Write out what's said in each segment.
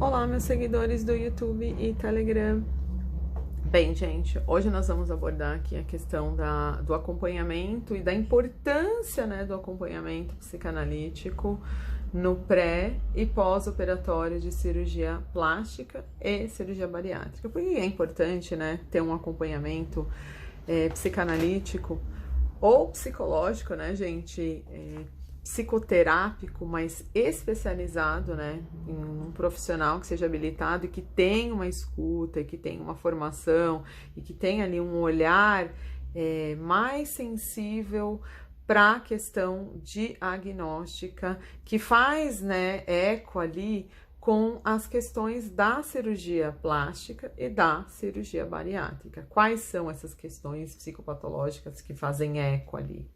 Olá, meus seguidores do YouTube e Telegram. Bem, gente, hoje nós vamos abordar aqui a questão do acompanhamento e da importância, né, do acompanhamento psicanalítico no pré e pós-operatório de cirurgia plástica e cirurgia bariátrica. Por que é importante, né, ter um acompanhamento psicanalítico ou psicológico, né, gente, psicoterápico, mas especializado, né, em um profissional que seja habilitado e que tenha uma escuta, e que tenha uma formação e que tenha ali um olhar mais sensível para a questão diagnóstica, que faz, né, eco ali com as questões da cirurgia plástica e da cirurgia bariátrica. Quais são essas questões psicopatológicas que fazem eco ali?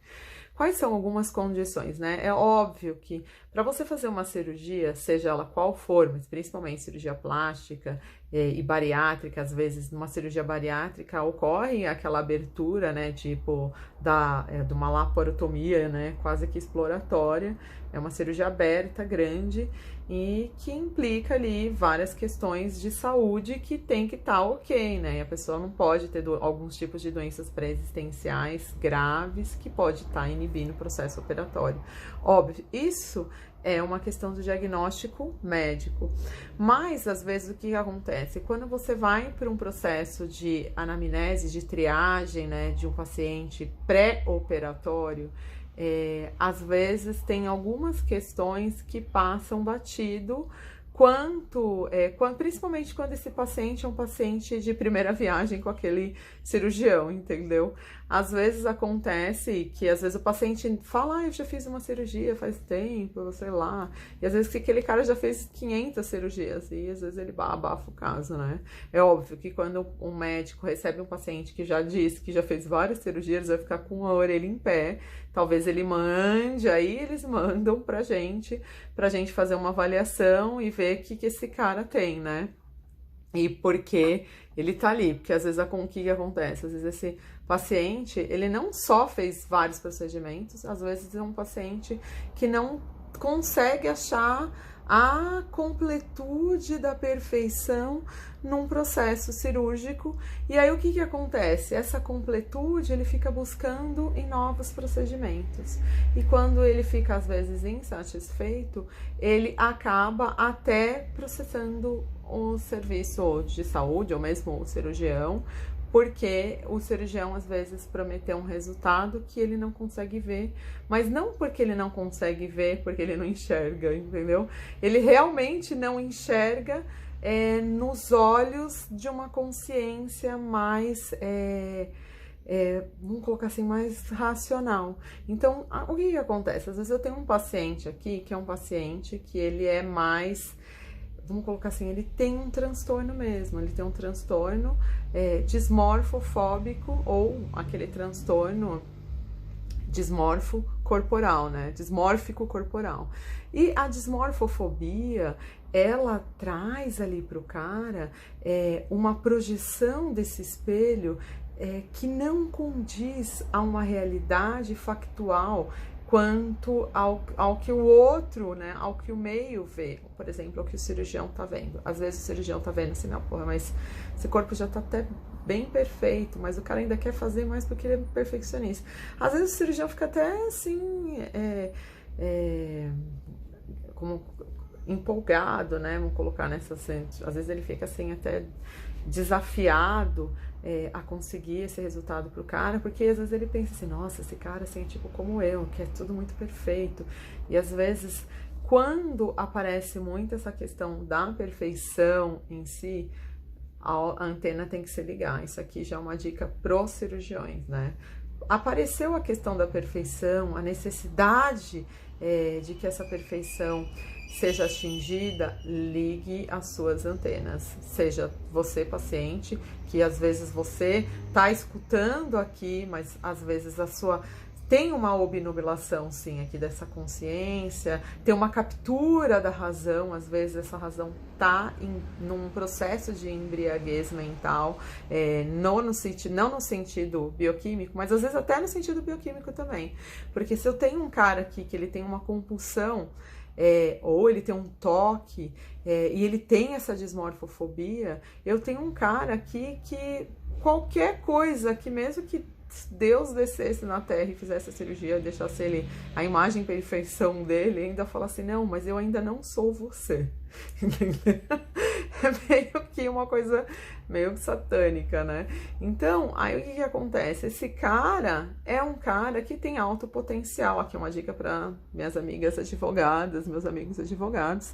Quais são algumas condições, né? É óbvio que para você fazer uma cirurgia, seja ela qual for, mas principalmente cirurgia plástica e bariátrica, às vezes numa cirurgia bariátrica ocorre aquela abertura, né, tipo de uma laparotomia, né, quase que exploratória. É uma cirurgia aberta, grande, e que implica ali várias questões de saúde que tem que estar ok, né? E a pessoa não pode ter alguns tipos de doenças pré-existenciais graves que pode estar inibindo o processo operatório. Óbvio, isso é uma questão do diagnóstico médico. Mas, às vezes, o que acontece? Quando você vai para um processo de anamnese, de triagem, né, de um paciente pré-operatório, às vezes tem algumas questões que passam batido, principalmente quando esse paciente é um paciente de primeira viagem com aquele cirurgião, entendeu? Às vezes acontece que às vezes o paciente fala, eu já fiz uma cirurgia faz tempo, sei lá, e às vezes aquele cara já fez 500 cirurgias, e às vezes ele abafa o caso, né? É óbvio que quando um médico recebe um paciente que já disse que já fez várias cirurgias, vai ficar com a orelha em pé, talvez ele mande, aí eles mandam pra gente fazer uma avaliação e ver o que esse cara tem, né? E por que ele tá ali, porque às vezes o que acontece? Às vezes esse paciente, ele não só fez vários procedimentos, às vezes é um paciente que não consegue achar a completude da perfeição num processo cirúrgico, e aí o que acontece? Essa completude ele fica buscando em novos procedimentos, e quando ele fica às vezes insatisfeito, ele acaba até processando o serviço de saúde, ou mesmo o cirurgião, porque o cirurgião às vezes prometeu um resultado que ele não consegue ver, mas não porque ele não consegue ver, porque ele não enxerga, entendeu? Ele realmente não enxerga nos olhos de uma consciência mais, vamos colocar assim, mais racional. Então, o que acontece? Às vezes eu tenho um paciente aqui, que é um paciente que ele é mais, vamos colocar assim, ele tem um transtorno mesmo, ele tem um transtorno dismorfofóbico, ou aquele transtorno dismorfo corporal, né? Dismórfico corporal. E a dismorfofobia, ela traz ali pro cara uma projeção desse espelho que não condiz a uma realidade factual quanto ao que o outro, né, ao que o meio vê, por exemplo, ao que o cirurgião tá vendo. Às vezes o cirurgião tá vendo assim, não, porra, mas esse corpo já tá até bem perfeito, mas o cara ainda quer fazer mais porque ele é perfeccionista. Às vezes o cirurgião fica até assim, como empolgado, né, vamos colocar nessa, às vezes ele fica assim até desafiado a conseguir esse resultado pro cara, porque às vezes ele pensa assim, nossa, esse cara assim é tipo como eu, que é tudo muito perfeito. E às vezes, quando aparece muito essa questão da perfeição em si, a antena tem que se ligar. Isso aqui já é uma dica pros cirurgiões, né? Apareceu a questão da perfeição, a necessidade de que essa perfeição seja atingida, ligue as suas antenas. Seja você, paciente, que às vezes você tá escutando aqui, mas às vezes tem uma obnubilação, sim, aqui dessa consciência, tem uma captura da razão, às vezes essa razão tá num processo de embriaguez mental, não no sentido bioquímico, mas às vezes até no sentido bioquímico também. Porque se eu tenho um cara aqui que ele tem uma compulsão ou ele tem um toque, e ele tem essa dismorfofobia, eu tenho um cara aqui que qualquer coisa, que mesmo que Deus descesse na Terra e fizesse a cirurgia, deixasse ele, a imagem e perfeição dele, ainda fala assim, não, mas eu ainda não sou você. É meio que uma coisa meio satânica, né? Então, aí o que acontece? Esse cara é um cara que tem alto potencial. Aqui é uma dica para minhas amigas advogadas, meus amigos advogados.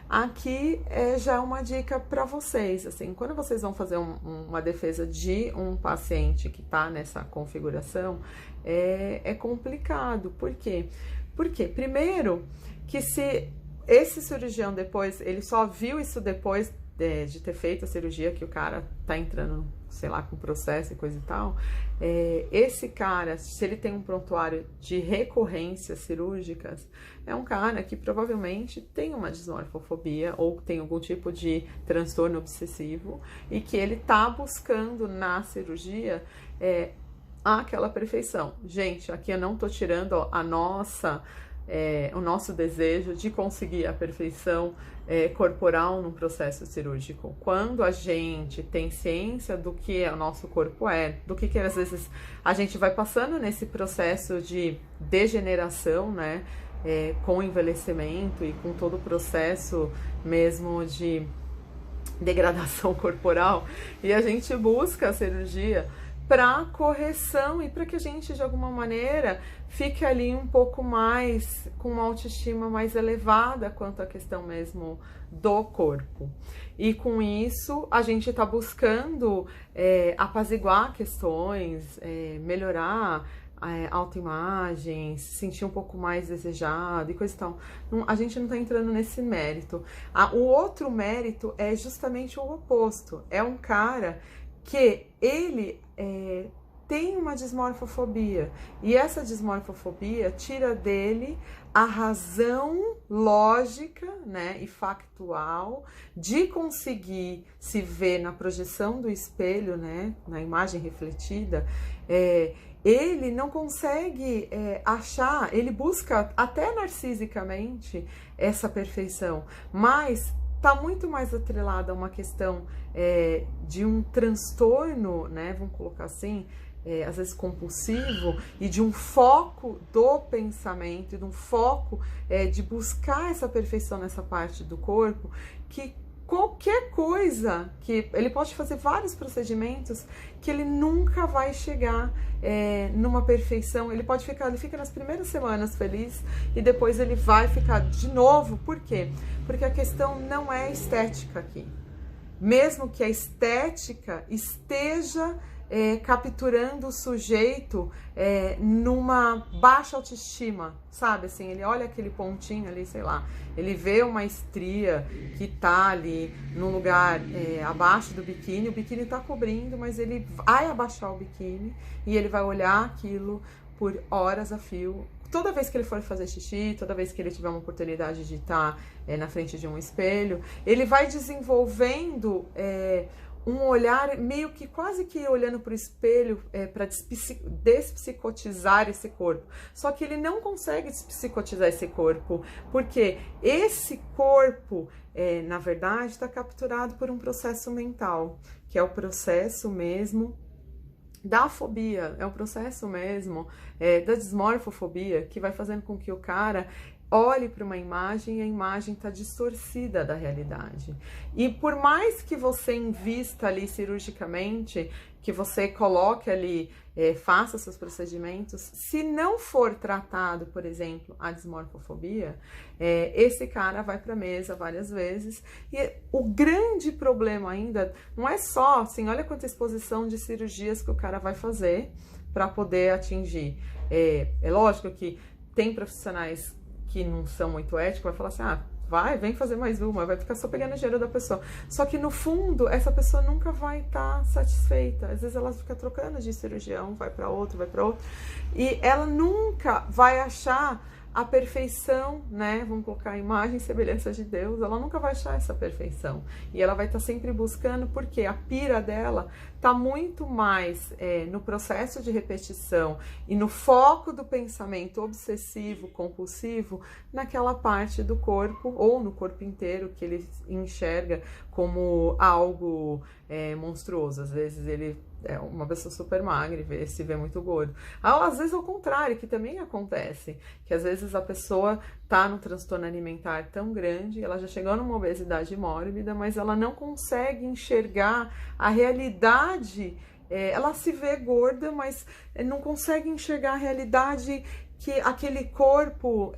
Aqui já é uma dica para vocês, assim, quando vocês vão fazer uma defesa de um paciente que está nessa configuração, é complicado. Por quê? Porque, primeiro, que se esse cirurgião depois, ele só viu isso depois de ter feito a cirurgia, que o cara tá entrando, sei lá, com processo e coisa e tal, esse cara, se ele tem um prontuário de recorrências cirúrgicas, é um cara que provavelmente tem uma dismorfofobia ou tem algum tipo de transtorno obsessivo e que ele tá buscando na cirurgia aquela perfeição. Gente, aqui eu não tô tirando o nosso desejo de conseguir a perfeição corporal num processo cirúrgico. Quando a gente tem ciência do que o nosso corpo do que às vezes a gente vai passando nesse processo de degeneração, né, com o envelhecimento e com todo o processo mesmo de degradação corporal, e a gente busca a cirurgia para correção e para que a gente, de alguma maneira, fique ali um pouco mais, com uma autoestima mais elevada quanto à questão mesmo do corpo. E com isso, a gente está buscando apaziguar questões, melhorar a autoimagem, se sentir um pouco mais desejado e coisa e tal. A gente não está entrando nesse mérito. O outro mérito é justamente o oposto. É um cara que ele tem uma dismorfofobia, e essa dismorfofobia tira dele a razão lógica, né, e factual de conseguir se ver na projeção do espelho, né, na imagem refletida. Ele não consegue achar, ele busca até narcisicamente essa perfeição, mas está muito mais atrelada a uma questão de um transtorno, né, vamos colocar assim, às vezes compulsivo, e de um foco do pensamento, e de um foco de buscar essa perfeição nessa parte do corpo, que qualquer coisa, que ele pode fazer vários procedimentos, que ele nunca vai chegar numa perfeição. Ele fica nas primeiras semanas feliz e depois ele vai ficar de novo. Por quê? Porque a questão não é estética aqui. Mesmo que a estética esteja capturando o sujeito numa baixa autoestima, sabe? Assim, ele olha aquele pontinho ali, sei lá, ele vê uma estria que tá ali no lugar abaixo do biquíni, o biquíni tá cobrindo, mas ele vai abaixar o biquíni e ele vai olhar aquilo por horas a fio. Toda vez que ele for fazer xixi, toda vez que ele tiver uma oportunidade de estar na frente de um espelho, ele vai desenvolvendo um olhar meio que quase que olhando para o espelho para despsicotizar esse corpo. Só que ele não consegue despsicotizar esse corpo, porque esse corpo, na verdade, está capturado por um processo mental, que é o processo mesmo da fobia, é o processo mesmo da dismorfofobia, que vai fazendo com que o cara olhe para uma imagem e a imagem está distorcida da realidade. E por mais que você invista ali cirurgicamente, que você coloque ali, faça seus procedimentos, se não for tratado, por exemplo, a dismorfofobia, esse cara vai para a mesa várias vezes. E o grande problema ainda não é só, assim, olha quanta exposição de cirurgias que o cara vai fazer para poder atingir. É lógico que tem profissionais que não são muito éticos, vai falar assim, vem fazer mais uma, vai ficar só pegando o dinheiro da pessoa. Só que no fundo, essa pessoa nunca vai estar satisfeita. Às vezes ela fica trocando de cirurgião, vai para outro, e ela nunca vai achar a perfeição, né? Vamos colocar a imagem e semelhança de Deus, ela nunca vai achar essa perfeição. E ela vai estar sempre buscando, porque a pira dela está muito mais no processo de repetição e no foco do pensamento obsessivo, compulsivo, naquela parte do corpo ou no corpo inteiro que ele enxerga como algo monstruoso. Às vezes ele é uma pessoa super magra e se vê muito gordo. Às vezes ao contrário, que também acontece, que às vezes a pessoa tá num transtorno alimentar tão grande, ela já chegou numa obesidade mórbida, mas ela não consegue enxergar a realidade, ela se vê gorda, mas não consegue enxergar a realidade que aquele corpo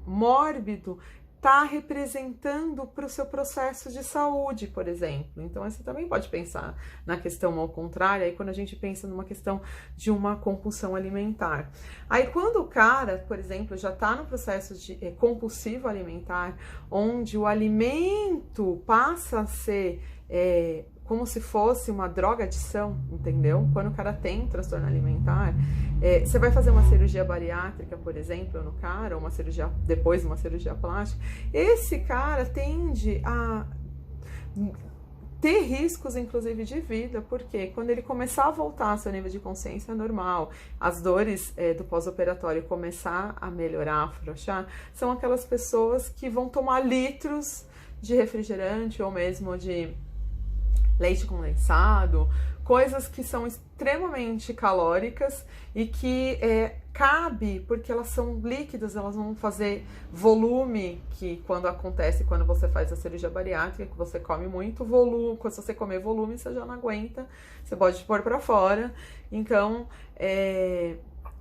mórbido está representando para o seu processo de saúde, por exemplo. Então, você também pode pensar na questão ao contrário, aí quando a gente pensa numa questão de uma compulsão alimentar. Aí, quando o cara, por exemplo, já está no processo de compulsivo alimentar, onde o alimento passa a ser como se fosse uma droga-adição, entendeu? Quando o cara tem um transtorno alimentar, você vai fazer uma cirurgia bariátrica, por exemplo, no cara, ou uma cirurgia, depois uma cirurgia plástica, esse cara tende a ter riscos, inclusive, de vida, porque quando ele começar a voltar ao seu nível de consciência normal, as dores do pós-operatório começar a melhorar, afrouxar, são aquelas pessoas que vão tomar litros de refrigerante ou mesmo de leite condensado, coisas que são extremamente calóricas e que cabe, porque elas são líquidas, elas vão fazer volume, que quando acontece, quando você faz a cirurgia bariátrica, que você come muito volume, quando você comer volume, você já não aguenta, você pode pôr para fora. Então,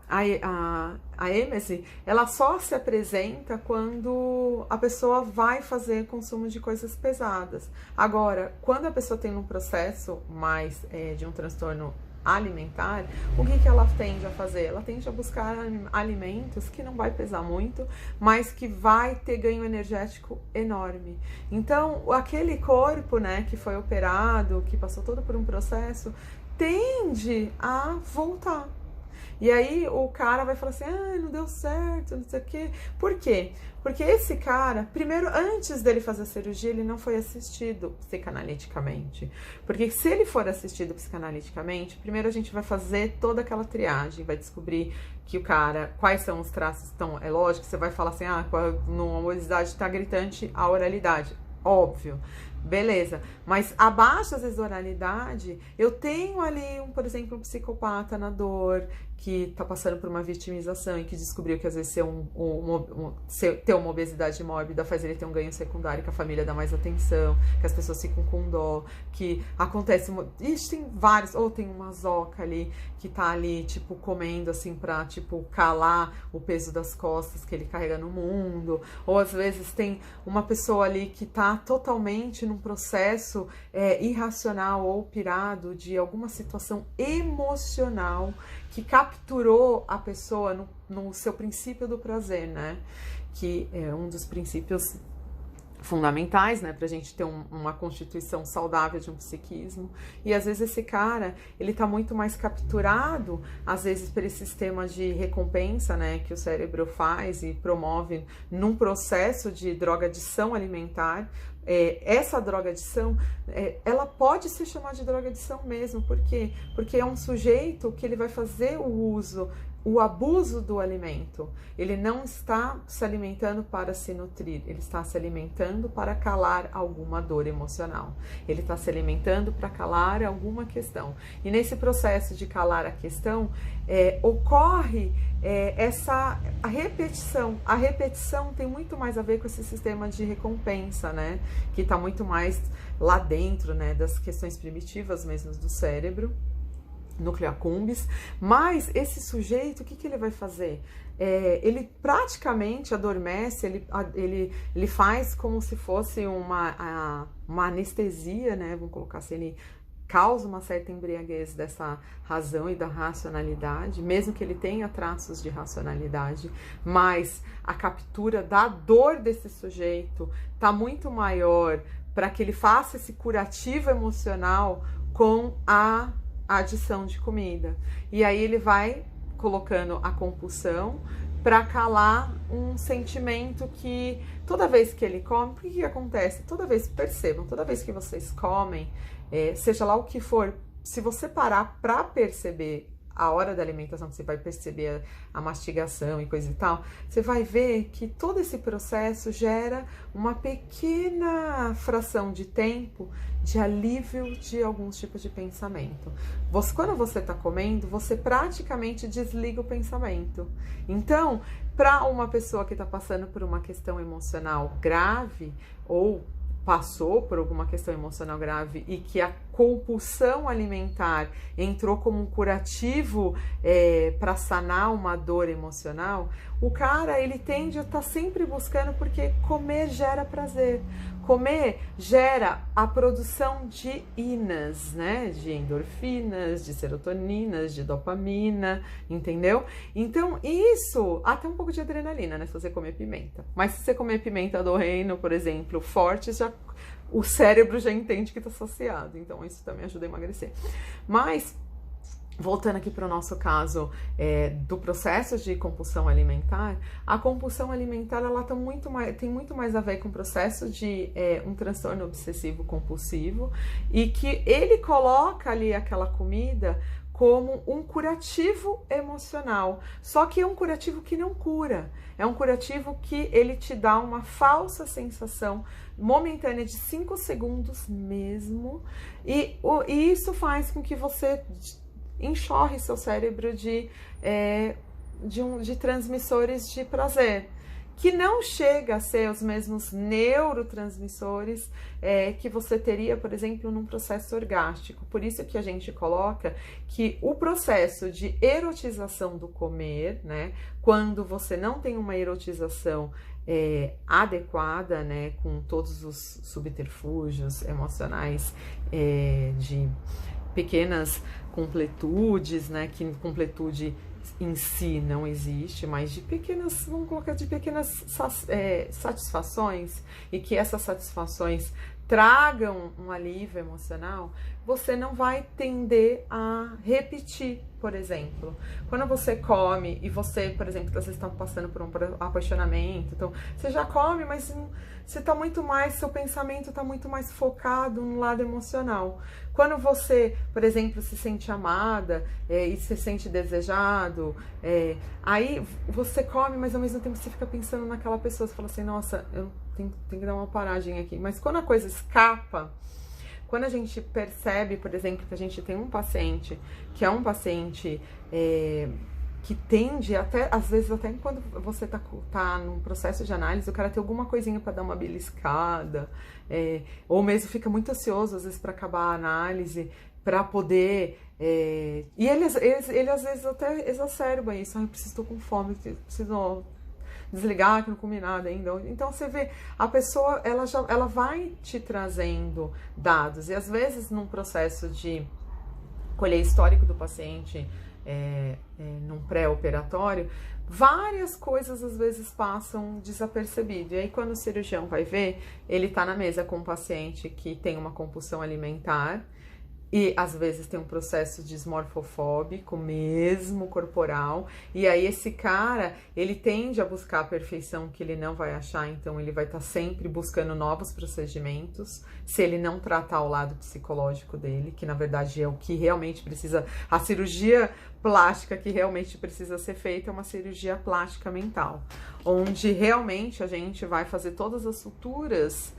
a êmese, ela só se apresenta quando a pessoa vai fazer consumo de coisas pesadas. Agora, quando a pessoa tem um processo mais de um transtorno alimentar, o que ela tende a fazer? Ela tende a buscar alimentos que não vai pesar muito, mas que vai ter ganho energético enorme. Então, aquele corpo, né, que foi operado, que passou todo por um processo, tende a voltar. E aí o cara vai falar assim, não deu certo, não sei o quê. Por quê? Porque esse cara, primeiro, antes dele fazer a cirurgia, ele não foi assistido psicanaliticamente. Porque se ele for assistido psicanaliticamente, primeiro a gente vai fazer toda aquela triagem, vai descobrir que o cara, quais são os traços. Então, é lógico, você vai falar assim, numa obesidade tá gritante a oralidade. Óbvio. Beleza, mas abaixo às vezes da oralidade, eu tenho ali, por exemplo, um psicopata na dor, que tá passando por uma vitimização e que descobriu que às vezes ter uma obesidade mórbida faz ele ter um ganho secundário, que a família dá mais atenção, que as pessoas ficam com dó, que acontece... Ixi, tem vários, ou tem uma zoca ali, que tá ali, tipo, comendo assim pra, tipo, calar o peso das costas que ele carrega no mundo, ou às vezes tem uma pessoa ali que tá totalmente num processo irracional ou pirado de alguma situação emocional que capturou a pessoa no seu princípio do prazer, né? Que é um dos princípios fundamentais, né, pra gente ter uma constituição saudável de um psiquismo. E às vezes esse cara, ele tá muito mais capturado, às vezes por esse sistema de recompensa, né, que o cérebro faz e promove num processo de drogadição alimentar. Essa drogadição, ela pode se chamar de drogadição mesmo. Por quê? Porque é um sujeito que ele vai fazer o abuso do alimento. Ele não está se alimentando para se nutrir, ele está se alimentando para calar alguma dor emocional. Ele está se alimentando para calar alguma questão. E nesse processo de calar a questão, ocorre a repetição. A repetição tem muito mais a ver com esse sistema de recompensa, né? Que está muito mais lá dentro, né, das questões primitivas mesmo do cérebro, núcleo accumbens. Mas esse sujeito, o que ele vai fazer? Ele praticamente adormece, ele faz como se fosse uma anestesia, né? Vamos colocar assim, ele causa uma certa embriaguez dessa razão e da racionalidade, mesmo que ele tenha traços de racionalidade, mas a captura da dor desse sujeito está muito maior para que ele faça esse curativo emocional com a adição de comida. E aí ele vai colocando a compulsão para calar um sentimento que toda vez que ele come, o que acontece? Toda vez, percebam, toda vez que vocês comem, seja lá o que for, se você parar para perceber a hora da alimentação, que você vai perceber a mastigação e coisa e tal, você vai ver que todo esse processo gera uma pequena fração de tempo de alívio de alguns tipos de pensamento. Quando você está comendo, você praticamente desliga o pensamento. Então, para uma pessoa que está passando por uma questão emocional grave ou passou por alguma questão emocional grave e que a compulsão alimentar entrou como um curativo para sanar uma dor emocional, o cara, ele tende a estar sempre buscando, porque comer gera prazer. Comer gera a produção de inas, né? De endorfinas, de serotoninas, de dopamina, entendeu? Então, isso, até um pouco de adrenalina, né? Se você comer pimenta. Mas se você comer pimenta do reino, por exemplo, forte, já, o cérebro já entende que está saciado. Então, isso também ajuda a emagrecer. Mas, voltando aqui para o nosso caso do processo de compulsão alimentar, a compulsão alimentar ela tem muito mais a ver com o processo de um transtorno obsessivo compulsivo, e que ele coloca ali aquela comida como um curativo emocional, só que é um curativo que não cura, é um curativo que ele te dá uma falsa sensação momentânea de 5 segundos mesmo, e isso faz com que você enxorre seu cérebro de transmissores de prazer, que não chega a ser os mesmos neurotransmissores que você teria, por exemplo, num processo orgástico. Por isso que a gente coloca que o processo de erotização do comer, né, quando você não tem uma erotização adequada, né, com todos os subterfúgios emocionais de pequenas completudes, né, que completude em si não existe, mas de pequenas, vamos colocar, de pequenas satisfações, e que essas satisfações tragam um alívio emocional, você não vai tender a repetir. Por exemplo, quando você come e você, por exemplo, às vezes está passando por um apaixonamento, então você já come, mas você tá muito mais, seu pensamento está muito mais focado no lado emocional. Quando você, por exemplo, se sente amada e se sente desejado, aí você come, mas ao mesmo tempo você fica pensando naquela pessoa, você fala assim, nossa, eu tenho que dar uma paragem aqui. Mas quando a coisa escapa, quando a gente percebe, por exemplo, que a gente tem um paciente que é um paciente que tende até, às vezes até quando você tá num processo de análise, o cara tem alguma coisinha para dar uma beliscada, ou mesmo fica muito ansioso às vezes para acabar a análise, para poder... e ele às vezes até exacerba isso, eu estou com fome, preciso desligar que não comi nada ainda. Então você vê, a pessoa ela vai te trazendo dados, e às vezes num processo de colher histórico do paciente, num pré-operatório, várias coisas às vezes passam desapercebido. E aí quando o cirurgião vai ver, ele tá na mesa com um paciente que tem uma compulsão alimentar, e às vezes tem um processo dismorfofóbico mesmo, corporal, e aí esse cara, ele tende a buscar a perfeição que ele não vai achar, então ele vai estar sempre buscando novos procedimentos, se ele não tratar o lado psicológico dele, que na verdade é o que realmente precisa, a cirurgia plástica que realmente precisa ser feita é uma cirurgia plástica mental, onde realmente a gente vai fazer todas as suturas,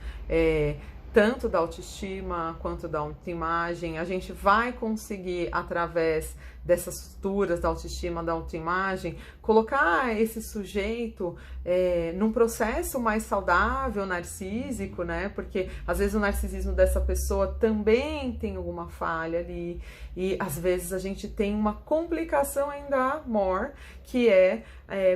tanto da autoestima quanto da autoimagem. A gente vai conseguir, através dessas suturas da autoestima, da autoimagem, colocar esse sujeito num processo mais saudável, narcísico, né? Porque às vezes o narcisismo dessa pessoa também tem alguma falha ali, e às vezes a gente tem uma complicação ainda maior, que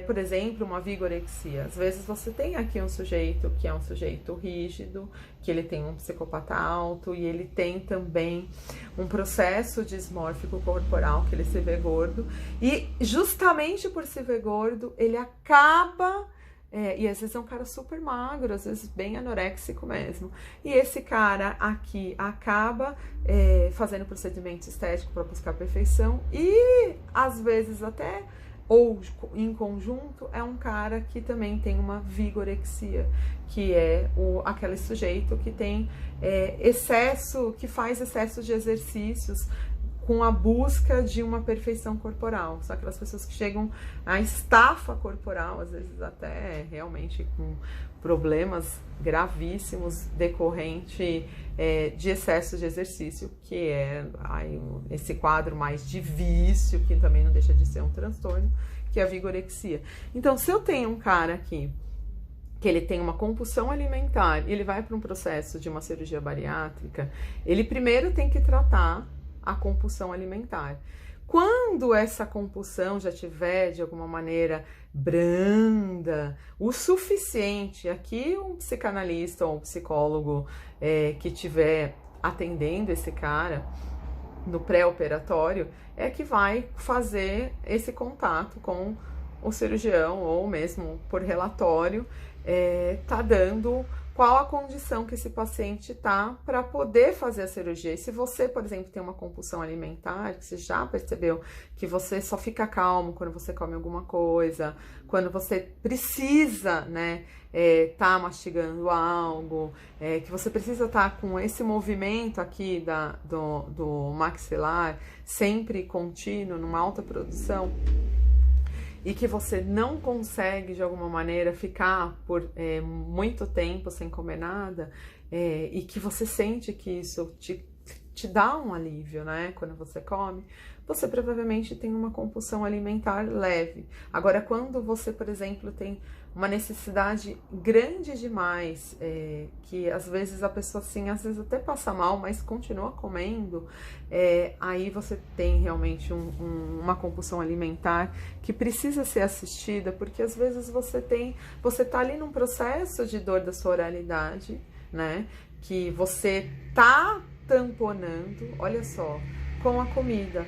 por exemplo, uma vigorexia. Às vezes você tem aqui um sujeito que é um sujeito rígido, que ele tem um psicopata alto, e ele tem também um processo dismórfico corporal, que ele se vê gordo, e justamente por se ver gordo, ele acaba... e às vezes é um cara super magro, às vezes bem anoréxico mesmo. E esse cara aqui acaba fazendo procedimento estético para buscar perfeição, e às vezes até ou em conjunto é um cara que também tem uma vigorexia, que é aquele sujeito que tem excesso, que faz excesso de exercícios com a busca de uma perfeição corporal. São aquelas pessoas que chegam à estafa corporal, às vezes até realmente com problemas gravíssimos decorrente de excesso de exercício, que é esse quadro mais de vício, que também não deixa de ser um transtorno, que é a vigorexia. Então, se eu tenho um cara aqui que ele tem uma compulsão alimentar e ele vai para um processo de uma cirurgia bariátrica, ele primeiro tem que tratar a compulsão alimentar. Quando essa compulsão já tiver, de alguma maneira, branda, o suficiente, aqui um psicanalista ou um psicólogo que estiver atendendo esse cara no pré-operatório, é que vai fazer esse contato com o cirurgião, ou mesmo por relatório, tá dando qual a condição que esse paciente tá para poder fazer a cirurgia. E se você, por exemplo, tem uma compulsão alimentar, que você já percebeu que você só fica calmo quando você come alguma coisa, quando você precisa, né, tá mastigando algo, que você precisa estar com esse movimento aqui do maxilar sempre contínuo, numa alta produção, e que você não consegue, de alguma maneira, ficar por muito tempo sem comer nada, e que você sente que isso te dá um alívio, né, quando você come, você provavelmente tem uma compulsão alimentar leve. Agora, quando você, por exemplo, tem uma necessidade grande demais, que às vezes a pessoa, assim, às vezes até passa mal, mas continua comendo, aí você tem realmente uma compulsão alimentar que precisa ser assistida, porque às vezes você tá ali num processo de dor da sua oralidade, né, que você tá tamponando, olha só, com a comida.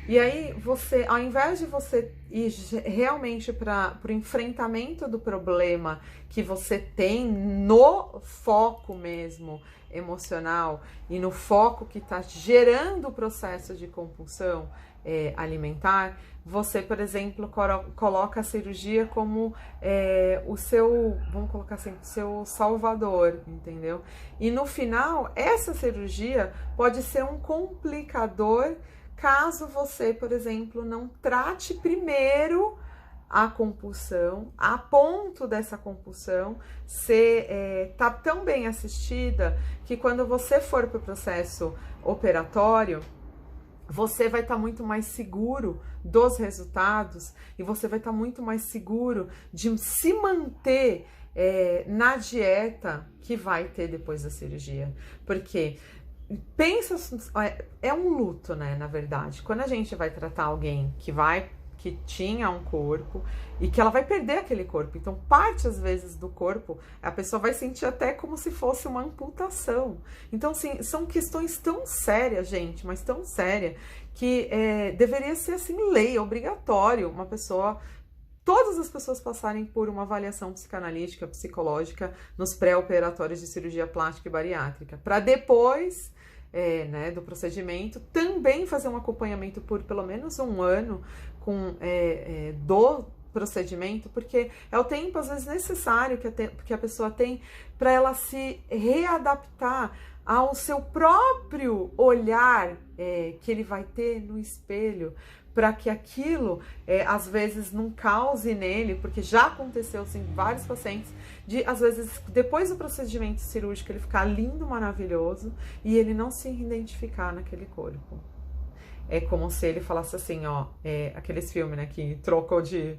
E aí você, ao invés de você ir realmente para o enfrentamento do problema que você tem no foco mesmo emocional e no foco que está gerando o processo de compulsão alimentar, você, por exemplo, coloca a cirurgia como o seu, vamos colocar assim, o seu salvador, entendeu? E no final, essa cirurgia pode ser um complicador caso você, por exemplo, não trate primeiro a compulsão, a ponto dessa compulsão tá tão bem assistida que quando você for para o processo operatório, você vai estar muito mais seguro dos resultados e você vai estar muito mais seguro de se manter na dieta que vai ter depois da cirurgia. Porque pensa, é um luto, né, na verdade. Quando a gente vai tratar alguém que tinha um corpo e que ela vai perder aquele corpo, então parte às vezes do corpo a pessoa vai sentir até como se fosse uma amputação. Então, assim, são questões tão sérias, gente, mas tão sérias, que deveria ser assim lei, obrigatório todas as pessoas passarem por uma avaliação psicanalítica, psicológica nos pré-operatórios de cirurgia plástica e bariátrica, para depois né, do procedimento também fazer um acompanhamento por pelo menos um ano do procedimento, porque é o tempo às vezes necessário que a pessoa tem para ela se readaptar ao seu próprio olhar que ele vai ter no espelho, para que aquilo, às vezes, não cause nele, porque já aconteceu, assim, vários pacientes, às vezes, depois do procedimento cirúrgico, ele ficar lindo, maravilhoso, e ele não se identificar naquele corpo. É como se ele falasse assim, ó, aqueles filmes, né, que trocou de...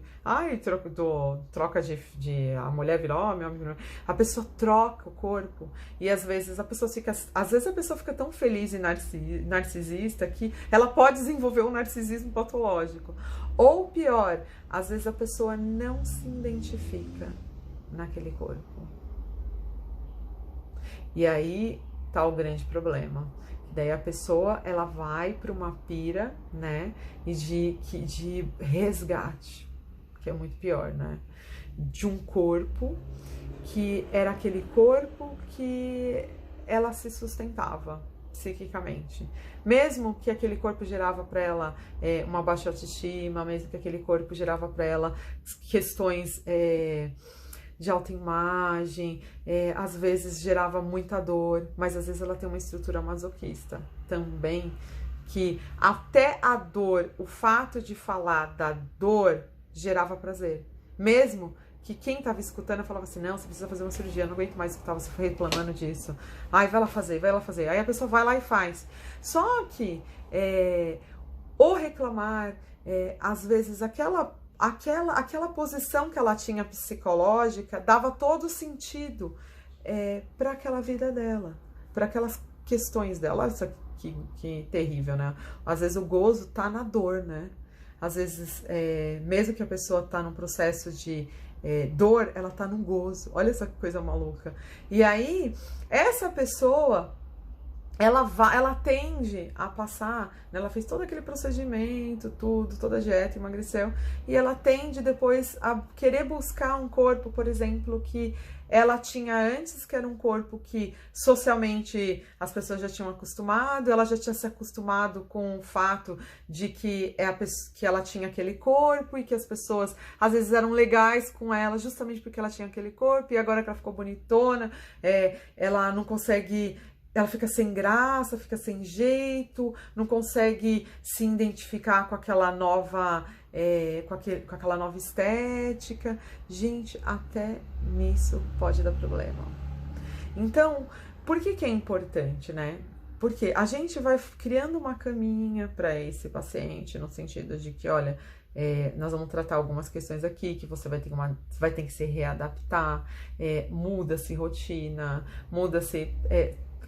troca de a mulher virou homem, a pessoa troca o corpo, e às vezes a pessoa fica tão feliz e narcisista que ela pode desenvolver um narcisismo patológico. Ou pior, às vezes a pessoa não se identifica naquele corpo. E aí tá o grande problema. Daí a pessoa, ela vai para uma pira, né, de resgate, que é muito pior, né, de um corpo que era aquele corpo que ela se sustentava. psiquicamente. Mesmo que aquele corpo gerava para ela uma baixa autoestima, mesmo que aquele corpo gerava para ela questões de autoimagem, às vezes gerava muita dor, mas às vezes ela tem uma estrutura masoquista também, que até a dor, o fato de falar da dor gerava prazer. Mesmo que quem estava escutando falava assim, não, você precisa fazer uma cirurgia, não aguento mais escutar você reclamando disso. Ai, vai lá fazer, vai lá fazer. Aí a pessoa vai lá e faz. Só que o reclamar, às vezes aquela posição que ela tinha psicológica dava todo sentido para aquela vida dela, para aquelas questões dela. Olha isso que terrível, né? Às vezes o gozo tá na dor, né? Às vezes, mesmo que a pessoa tá num processo de dor, ela tá num gozo. Olha essa coisa maluca. E aí, essa pessoa, ela tende a passar, né, ela fez todo aquele procedimento, toda a dieta, emagreceu, e ela tende depois a querer buscar um corpo, por exemplo, que ela tinha antes, que era um corpo que socialmente as pessoas já tinham acostumado, ela já tinha se acostumado com o fato de que ela tinha aquele corpo e que as pessoas às vezes eram legais com ela justamente porque ela tinha aquele corpo, e agora que ela ficou bonitona, ela não consegue. Ela fica sem graça, fica sem jeito, não consegue se identificar com aquela nova, com aquela nova estética. Gente, até nisso pode dar problema. Então, por que é importante, né? Porque a gente vai criando uma caminha para esse paciente, no sentido de que, olha, nós vamos tratar algumas questões aqui, que você vai ter que se readaptar, muda-se rotina, muda-se...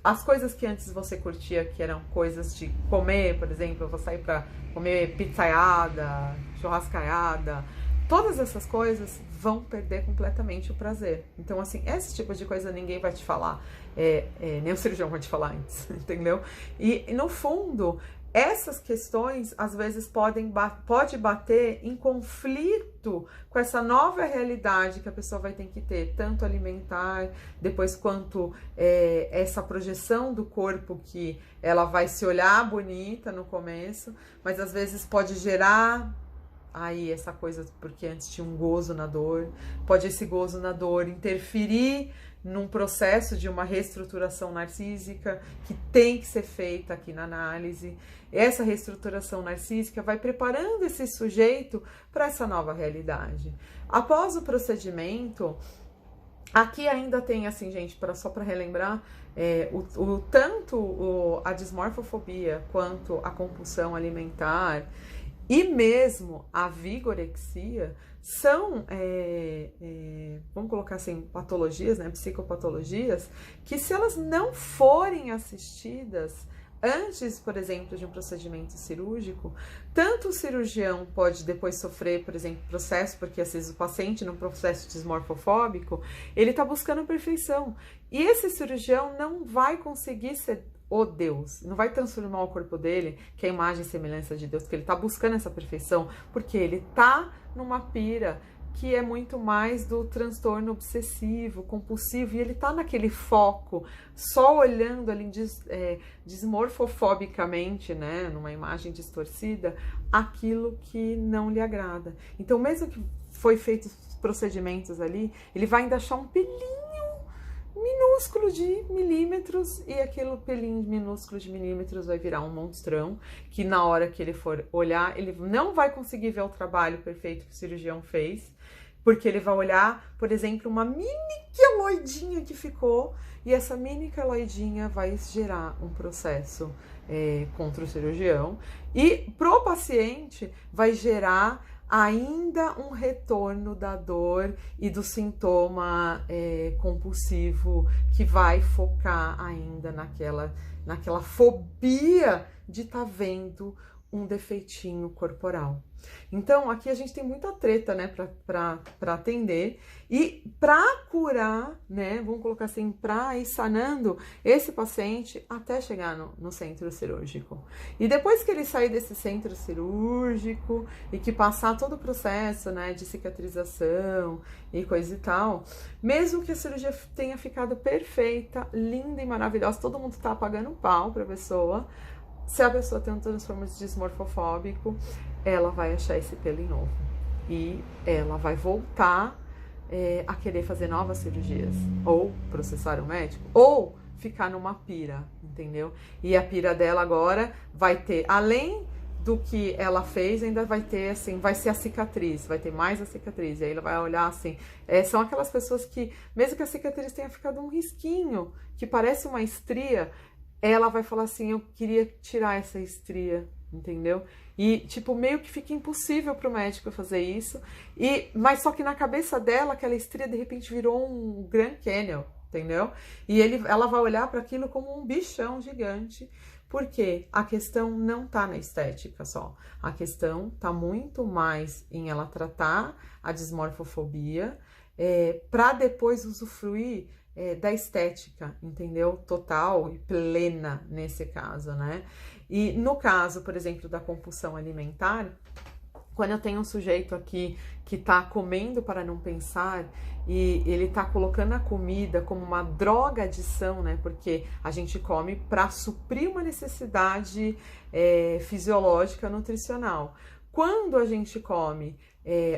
as coisas que antes você curtia, que eram coisas de comer, por exemplo, eu vou sair para comer pizzaiada, churrascaiada, todas essas coisas vão perder completamente o prazer. Então, assim, esse tipo de coisa ninguém vai te falar, nem o cirurgião vai te falar antes, entendeu? E no fundo, essas questões, às vezes, pode bater em conflito com essa nova realidade que a pessoa vai ter que ter, tanto alimentar, depois quanto essa projeção do corpo, que ela vai se olhar bonita no começo, mas às vezes pode gerar aí essa coisa, porque antes tinha um gozo na dor, pode esse gozo na dor interferir num processo de uma reestruturação narcísica que tem que ser feita aqui na análise. Essa reestruturação narcísica vai preparando esse sujeito para essa nova realidade. Após o procedimento, aqui ainda tem, assim, gente, só para relembrar, tanto a dismorfofobia quanto a compulsão alimentar e mesmo a vigorexia são, vamos colocar assim, patologias, né, psicopatologias, que se elas não forem assistidas antes, por exemplo, de um procedimento cirúrgico, tanto o cirurgião pode depois sofrer, por exemplo, processo, porque às vezes o paciente, num processo dismorfofóbico, ele está buscando perfeição. E esse cirurgião não vai conseguir ser o Deus, não vai transformar o corpo dele, que é a imagem e semelhança de Deus, porque ele está buscando essa perfeição, porque ele está numa pira que é muito mais do transtorno obsessivo, compulsivo, e ele tá naquele foco, só olhando ali dismorfofobicamente, né, numa imagem distorcida, aquilo que não lhe agrada. Então, mesmo que foi feito procedimentos ali, ele vai ainda achar um pelinho minúsculo de milímetros, e aquele pelinho minúsculo de milímetros vai virar um monstrão, que na hora que ele for olhar, ele não vai conseguir ver o trabalho perfeito que o cirurgião fez, porque ele vai olhar, por exemplo, uma mini queloidinha que ficou, e essa mini queloidinha vai gerar um processo contra o cirurgião, e pro paciente vai gerar ainda um retorno da dor e do sintoma compulsivo, que vai focar ainda naquela fobia de estar vendo um defeitinho corporal. Então, aqui a gente tem muita treta, né, para atender e para curar, né, vamos colocar assim, para ir sanando esse paciente até chegar no centro cirúrgico. E depois que ele sair desse centro cirúrgico e que passar todo o processo, né, de cicatrização e coisa e tal, mesmo que a cirurgia tenha ficado perfeita, linda e maravilhosa, todo mundo tá pagando um pau pra pessoa, se a pessoa tem um transtorno dismorfofóbico, ela vai achar esse pelo em ovo. E ela vai voltar a querer fazer novas cirurgias. Ou processar o médico, ou ficar numa pira, entendeu? E a pira dela agora vai ter, além do que ela fez, ainda vai ter, assim, vai ser a cicatriz, vai ter mais a cicatriz. E aí ela vai olhar assim, são aquelas pessoas que, mesmo que a cicatriz tenha ficado um risquinho, que parece uma estria, ela vai falar assim, eu queria tirar essa estria, entendeu? E, tipo, meio que fica impossível pro médico fazer isso, mas só que na cabeça dela, aquela estria, de repente, virou um Grand Canyon, entendeu? E ela vai olhar para aquilo como um bichão gigante, porque a questão não tá na estética só, a questão tá muito mais em ela tratar a dismorfofobia, para depois usufruir da estética, entendeu? Total e plena nesse caso, né? E no caso, por exemplo, da compulsão alimentar, quando eu tenho um sujeito aqui que tá comendo para não pensar e ele tá colocando a comida como uma droga adição, né? Porque a gente come para suprir uma necessidade fisiológica, nutricional. Quando a gente come,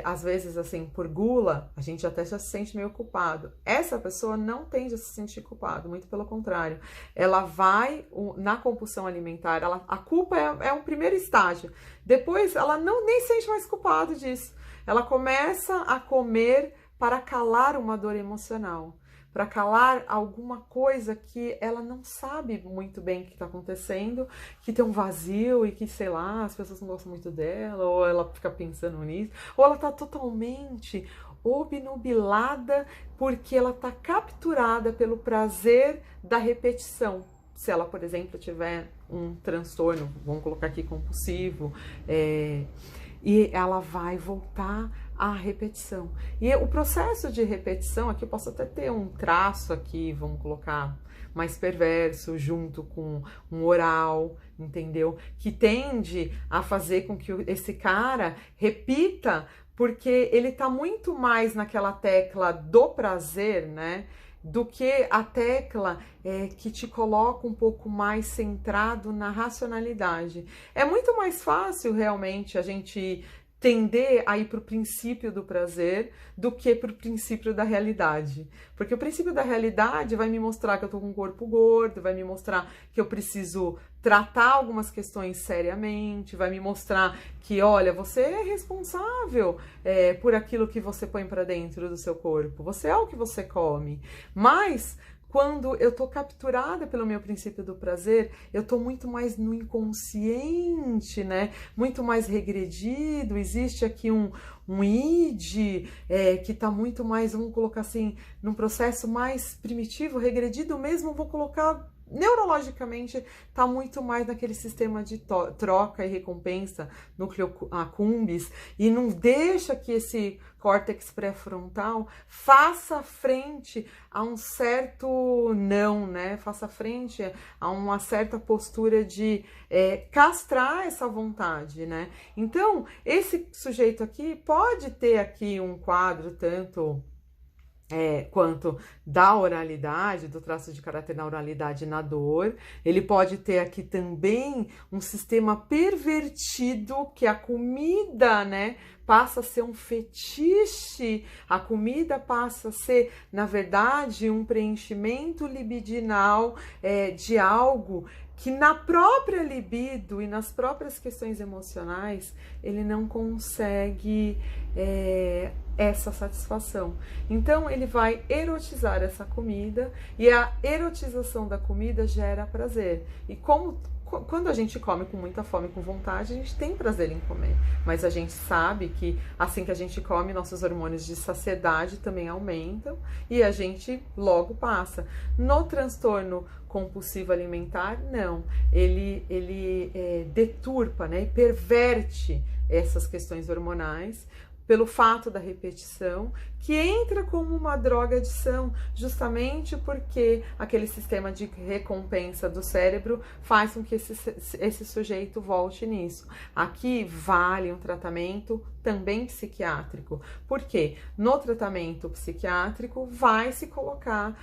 às vezes, assim, por gula, a gente até já se sente meio culpado. Essa pessoa não tende a se sentir culpado, muito pelo contrário. Ela vai, na compulsão alimentar, a culpa é um primeiro estágio. Depois, ela nem sente mais culpado disso. Ela começa a comer para calar uma dor emocional, para calar alguma coisa que ela não sabe muito bem o que está acontecendo, que tem um vazio e que, sei lá, as pessoas não gostam muito dela, ou ela fica pensando nisso, ou ela está totalmente obnubilada porque ela está capturada pelo prazer da repetição. Se ela, por exemplo, tiver um transtorno, vamos colocar aqui compulsivo, e ela vai voltar à repetição. E o processo de repetição, aqui eu posso até ter um traço aqui, vamos colocar, mais perverso, junto com um oral, entendeu? Que tende a fazer com que esse cara repita, porque ele tá muito mais naquela tecla do prazer, né? Do que a tecla que te coloca um pouco mais centrado na racionalidade. É muito mais fácil realmente a gente tender a ir para o princípio do prazer do que para o princípio da realidade. Porque o princípio da realidade vai me mostrar que eu tô com um corpo gordo, vai me mostrar que eu preciso tratar algumas questões seriamente, vai me mostrar que, olha, você é responsável por aquilo que você põe para dentro do seu corpo, você é o que você come. Mas quando eu tô capturada pelo meu princípio do prazer, eu tô muito mais no inconsciente, né? Muito mais regredido. Existe aqui um id que tá muito mais, vamos colocar assim, num processo mais primitivo, regredido mesmo, vou colocar neurologicamente, tá muito mais naquele sistema de troca e recompensa, núcleo accumbens, e não deixa que esse córtex pré-frontal faça frente a um certo não, né? Faça frente a uma certa postura de castrar essa vontade, né? Então, esse sujeito aqui pode ter aqui um quadro tanto quanto da oralidade, do traço de caráter na oralidade e na dor. Ele pode ter aqui também um sistema pervertido, que a comida, né, passa a ser um fetiche, a comida passa a ser, na verdade, um preenchimento libidinal de algo que na própria libido e nas próprias questões emocionais ele não consegue essa satisfação. Então ele vai erotizar essa comida e a erotização da comida gera prazer. E como quando a gente come com muita fome, com vontade, a gente tem prazer em comer. Mas a gente sabe que assim que a gente come, nossos hormônios de saciedade também aumentam e a gente logo passa. No transtorno compulsivo alimentar, não. Ele deturpa, né, e perverte essas questões hormonais pelo fato da repetição, que entra como uma droga-adição, justamente porque aquele sistema de recompensa do cérebro faz com que esse sujeito volte nisso. Aqui vale um tratamento também psiquiátrico. Por quê? No tratamento psiquiátrico vai se colocar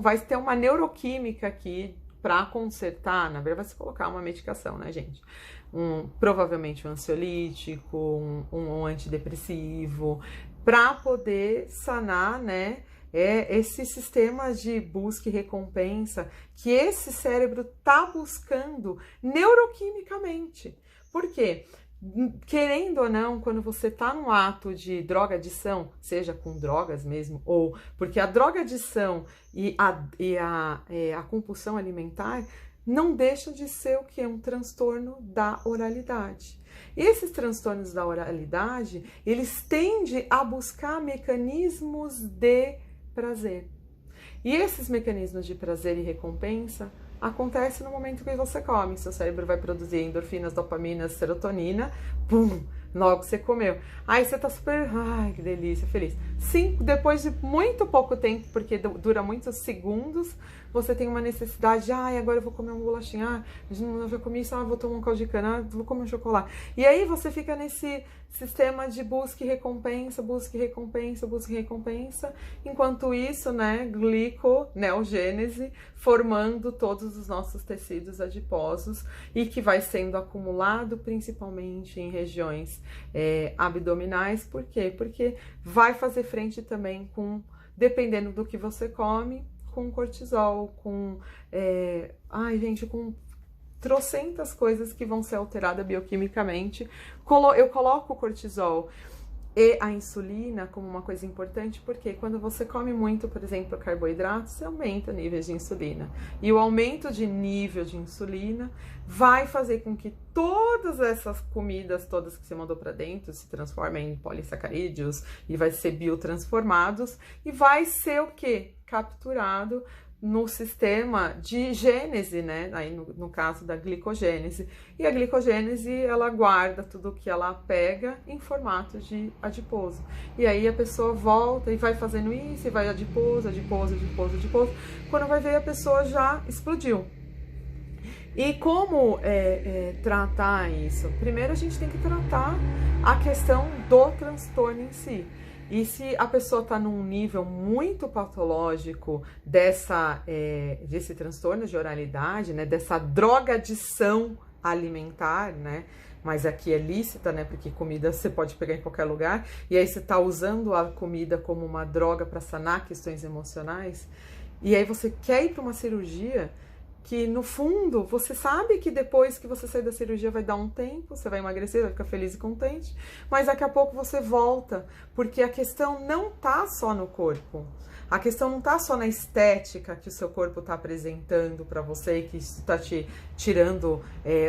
vai ter uma neuroquímica aqui para consertar, na verdade vai se colocar uma medicação, né, gente? Provavelmente um ansiolítico, um antidepressivo, para poder sanar, né, esse sistema de busca e recompensa que esse cérebro tá buscando neuroquimicamente. Por quê? Querendo ou não, quando você tá num ato de droga-adição, seja com drogas mesmo, ou porque a droga-adição e a compulsão alimentar não deixam de ser o que? Um transtorno da oralidade. E esses transtornos da oralidade, eles tendem a buscar mecanismos de prazer. E esses mecanismos de prazer e recompensa acontecem no momento que você come. Seu cérebro vai produzir endorfinas, dopaminas, serotonina, pum, logo você comeu. Aí você tá super, ai, que delícia, feliz. Sim, depois de muito pouco tempo, porque dura muitos segundos, você tem uma necessidade de, ai, agora eu vou comer uma bolachinha, ah, eu já comi isso, vou tomar um caldo de cana, vou comer um chocolate. E aí você fica nesse sistema de busca e recompensa, busca e recompensa, busca e recompensa, enquanto isso, né, gliconeogênese, formando todos os nossos tecidos adiposos e que vai sendo acumulado principalmente em regiões abdominais. Por quê? Porque vai fazer frente também com, dependendo do que você come, com cortisol, com com trocentas coisas que vão ser alteradas bioquimicamente. Eu coloco o cortisol e a insulina como uma coisa importante, porque quando você come muito, por exemplo, carboidrato, você aumenta níveis de insulina. E o aumento de nível de insulina vai fazer com que todas essas comidas, todas que você mandou para dentro, se transformem em polissacarídeos e vai ser biotransformados e vai ser o quê? Capturado no sistema de gênese, né? Aí no caso da glicogênese. E a glicogênese, ela guarda tudo que ela pega em formato de adiposo. E aí a pessoa volta e vai fazendo isso, e vai adiposo, adiposo, adiposo, adiposo. Quando vai ver, a pessoa já explodiu. E como tratar isso? Primeiro a gente tem que tratar a questão do transtorno em si. E se a pessoa está num nível muito patológico desse transtorno de oralidade, né, dessa drogadição alimentar, né, mas aqui é lícita, né, porque comida você pode pegar em qualquer lugar, e aí você está usando a comida como uma droga para sanar questões emocionais, e aí você quer ir para uma cirurgia que, no fundo, você sabe que depois que você sair da cirurgia vai dar um tempo, você vai emagrecer, vai ficar feliz e contente, mas daqui a pouco você volta, porque a questão não tá só no corpo. A questão não tá só na estética que o seu corpo tá apresentando para você e que está te tirando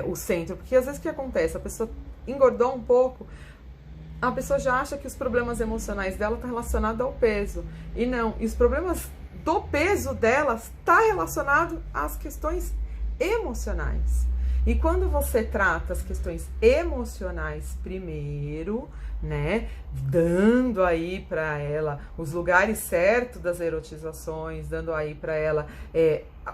o centro. Porque às vezes o que acontece? A pessoa engordou um pouco, a pessoa já acha que os problemas emocionais dela estão relacionados ao peso. E não, e os problemas do peso delas está relacionado às questões emocionais. E quando você trata as questões emocionais primeiro, né, dando aí para ela os lugares certos das erotizações, dando aí para ela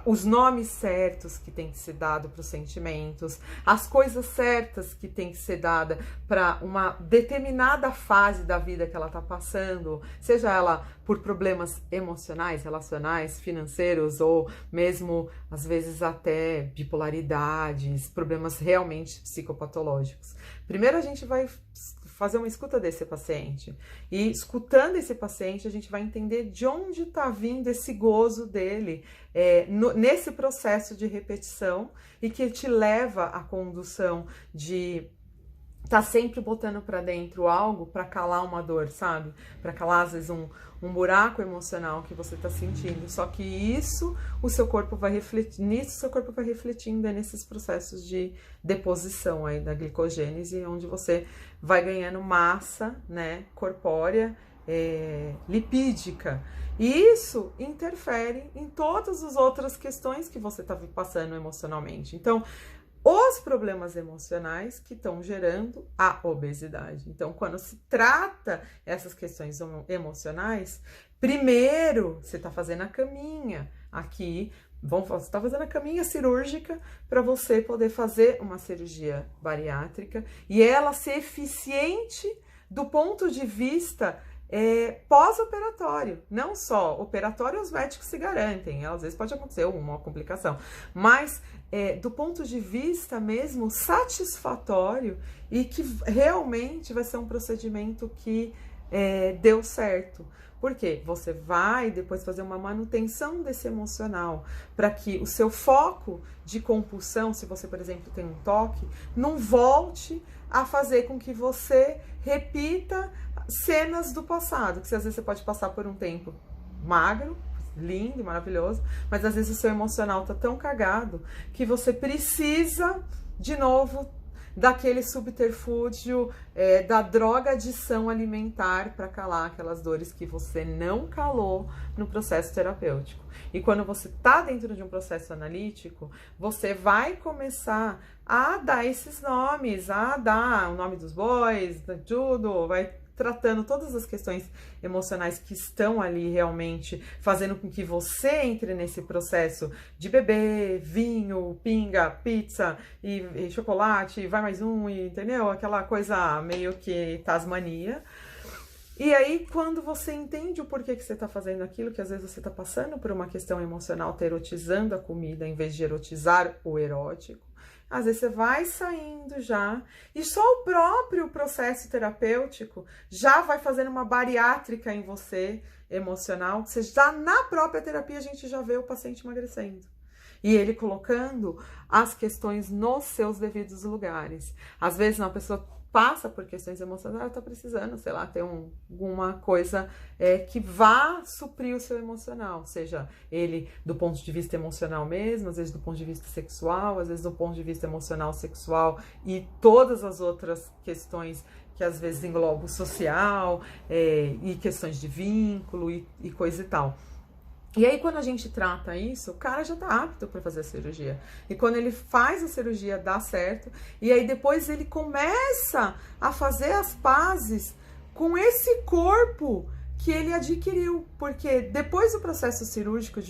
os nomes certos que tem que ser dado para os sentimentos, as coisas certas que tem que ser dada para uma determinada fase da vida que ela está passando, seja ela por problemas emocionais, relacionais, financeiros ou mesmo às vezes até bipolaridades, problemas realmente psicopatológicos. Primeiro a gente vai fazer uma escuta desse paciente. E escutando esse paciente, a gente vai entender de onde está vindo esse gozo dele nesse processo de repetição e que te leva à condução de tá sempre botando pra dentro algo pra calar uma dor, sabe? Pra calar, às vezes, um buraco emocional que você tá sentindo. Só que isso, o seu corpo vai refletir, nisso o seu corpo vai refletindo nesses processos de deposição aí da glicogênese, onde você vai ganhando massa, né, corpórea, lipídica. E isso interfere em todas as outras questões que você tá passando emocionalmente. Então, os problemas emocionais que estão gerando a obesidade. Então, quando se trata essas questões emocionais, primeiro você está fazendo a caminha aqui, você está fazendo a caminha cirúrgica para você poder fazer uma cirurgia bariátrica e ela ser eficiente do ponto de vista pós-operatório, não só operatório, os médicos se garantem, às vezes pode acontecer uma complicação, mas do ponto de vista mesmo satisfatório e que realmente vai ser um procedimento que deu certo. Porque você vai depois fazer uma manutenção desse emocional para que o seu foco de compulsão, se você, por exemplo, tem um toque, não volte a fazer com que você repita cenas do passado, que às vezes você pode passar por um tempo magro, lindo, maravilhoso, mas às vezes o seu emocional tá tão cagado que você precisa de novo daquele subterfúgio da drogadição alimentar para calar aquelas dores que você não calou no processo terapêutico. E quando você tá dentro de um processo analítico, você vai começar a dar esses nomes, a dar o nome dos bois, tudo, vai tratando todas as questões emocionais que estão ali realmente fazendo com que você entre nesse processo de beber vinho, pinga, pizza e chocolate, vai mais um, entendeu? Aquela coisa meio que tasmania. E aí, quando você entende o porquê que você está fazendo aquilo, que às vezes você está passando por uma questão emocional, tá erotizando a comida em vez de erotizar o erótico, às vezes você vai saindo já, e só o próprio processo terapêutico já vai fazendo uma bariátrica em você, emocional. Você já na própria terapia a gente já vê o paciente emagrecendo. E ele colocando as questões nos seus devidos lugares. Às vezes uma pessoa passa por questões emocionais, ela tá precisando, sei lá, ter alguma coisa que vá suprir o seu emocional, seja ele do ponto de vista emocional mesmo, às vezes do ponto de vista sexual, às vezes do ponto de vista emocional, sexual e todas as outras questões que às vezes englobam o social e questões de vínculo e coisa e tal. E aí, quando a gente trata isso, o cara já tá apto para fazer a cirurgia. E quando ele faz a cirurgia, dá certo. E aí, depois ele começa a fazer as pazes com esse corpo que ele adquiriu. Porque depois do processo cirúrgico de